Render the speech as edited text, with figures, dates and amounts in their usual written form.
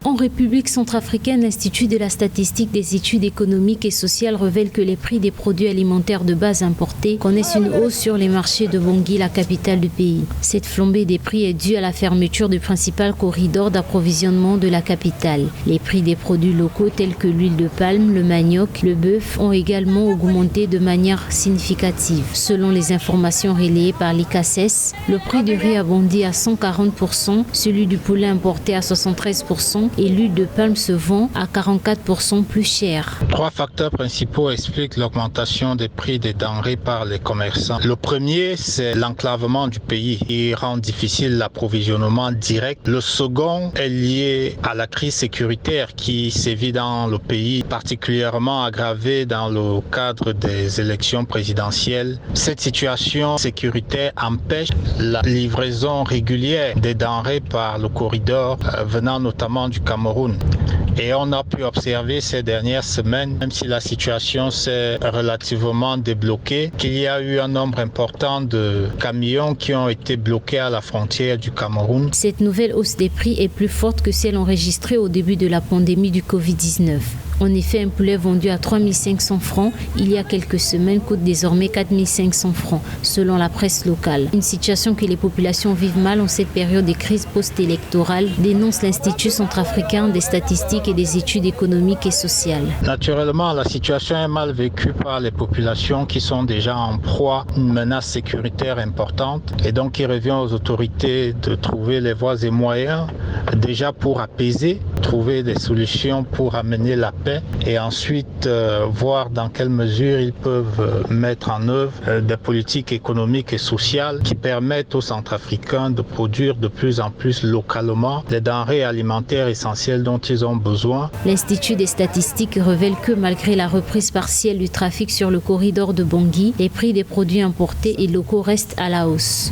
En République centrafricaine, l'Institut de la statistique des études économiques et sociales révèle que les prix des produits alimentaires de base importés connaissent une hausse sur les marchés de Bangui, la capitale du pays. Cette flambée des prix est due à la fermeture du principal corridor d'approvisionnement de la capitale. Les prix des produits locaux tels que l'huile de palme, le manioc, le bœuf ont également augmenté de manière significative. Selon les informations relayées par l'ICACES, le prix du riz a bondi à 140%, celui du poulet importé à 73%, et l'huile de palme se vend à 44% plus cher. 3 facteurs principaux expliquent l'augmentation des prix des denrées par les commerçants. Le premier, c'est l'enclavement du pays qui rend difficile l'approvisionnement direct. Le second est lié à la crise sécuritaire qui sévit dans le pays, particulièrement aggravée dans le cadre des élections présidentielles. Cette situation sécuritaire empêche la livraison régulière des denrées par le corridor venant notamment du Cameroun. Et on a pu observer ces dernières semaines, même si la situation s'est relativement débloquée, qu'il y a eu un nombre important de camions qui ont été bloqués à la frontière du Cameroun. Cette nouvelle hausse des prix est plus forte que celle enregistrée au début de la pandémie du Covid-19. En effet, un poulet vendu à 3 500 francs il y a quelques semaines coûte désormais 4 500 francs, selon la presse locale. Une situation que les populations vivent mal en cette période de crise post-électorale, dénonce l'Institut centrafricain des statistiques et des études économiques et sociales. Naturellement, la situation est mal vécue par les populations qui sont déjà en proie à une menace sécuritaire importante. Et donc, il revient aux autorités de trouver les voies et moyens déjà pour apaiser, trouver des solutions pour amener la paix et ensuite voir dans quelle mesure ils peuvent mettre en œuvre des politiques économiques et sociales qui permettent aux Centrafricains de produire de plus en plus localement les denrées alimentaires essentielles dont ils ont besoin. L'Institut des statistiques révèle que malgré la reprise partielle du trafic sur le corridor de Bangui, les prix des produits importés et locaux restent à la hausse.